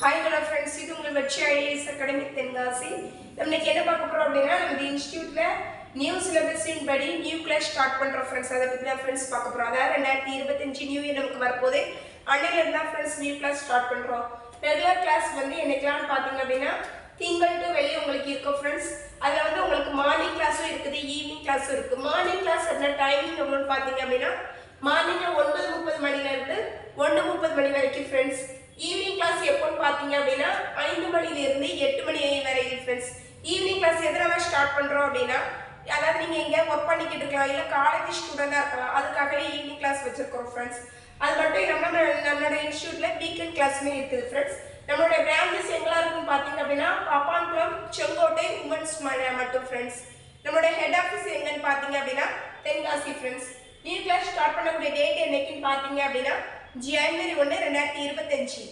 Hi hello friends, இது உங்கள் வெற்றி ஐஏஎஸ் அகாடமி தென்காசி. நம்ம இன்னைக்கு என்ன பார்க்க போகிறோம் அப்படின்னா, நம்ம இன்ஸ்டியூட்டில் நியூ சிலபஸின் படி நியூ கிளாஸ் ஸ்டார்ட் பண்ணுறோம் ஃப்ரெண்ட்ஸ். அதை பற்றி தான் ஃப்ரெண்ட்ஸ் பார்க்க போகிறோம். அதாவது 2025 நியூ இயர் நமக்கு வரப்போது. அன்னையிலேருந்து தான் ஃப்ரெண்ட்ஸ் நியூ கிளாஸ் ஸ்டார்ட் பண்ணுறோம். ரெகுலர் கிளாஸ் வந்து என்னைக்கெல்லாம் பார்த்தீங்க அப்படின்னா திங்கள் டு வெள்ளி உங்களுக்கு இருக்கும் ஃப்ரெண்ட்ஸ். அதில் வந்து உங்களுக்கு மார்னிங் கிளாஸும் இருக்குது, ஈவினிங் கிளாஸும் இருக்குது. மார்னிங் கிளாஸ் என்ன டைமிங் எவ்வளோன்னு பார்த்தீங்க அப்படின்னா மார்னிங்கில் 9:30 மணிலேருந்து 1:30 மணி வரைக்கும் ஃப்ரெண்ட்ஸ். ஈவினிங் கிளாஸ் எப்போன்னு பார்த்தீங்க அப்படின்னா 5 மணிலேருந்து 8 மணி வரைக்கும் ஃப்ரெண்ட்ஸ். ஈவினிங் கிளாஸ் எதனால ஸ்டார்ட் பண்ணுறோம் அப்படின்னா, அதாவது நீங்கள் எங்கே ஒர்க் பண்ணிக்கிட்டு இருக்கலாம், இல்லை காலேஜ் ஸ்டூடெண்டாக இருக்கலாம், அதுக்காகவே ஈவினிங் கிளாஸ் வச்சுருக்கோம் ஃப்ரெண்ட்ஸ். அது மட்டும் இல்லாமல் நம்மளோட இன்ஸ்டியூட்டில் வீக்கெண்ட் கிளாஸுமே இருக்குது ஃப்ரெண்ட்ஸ். நம்மளோட பிரான்ச்சஸ் எங்கெல்லாம் இருக்குன்னு பார்த்தீங்க அப்படின்னா பாப்பான்குளம், செங்கோட்டை, உமன்ஸ் மட்டும் ஃப்ரெண்ட்ஸ். நம்மளோட ஹெட் ஆஃபீஸ் எங்கன்னு பார்த்தீங்க அப்படின்னா Tenkasi friends. New class start பண்ணக்கூடிய டேட் என்னைக்குன்னு பார்த்தீங்க அப்படின்னா January 1, 2025.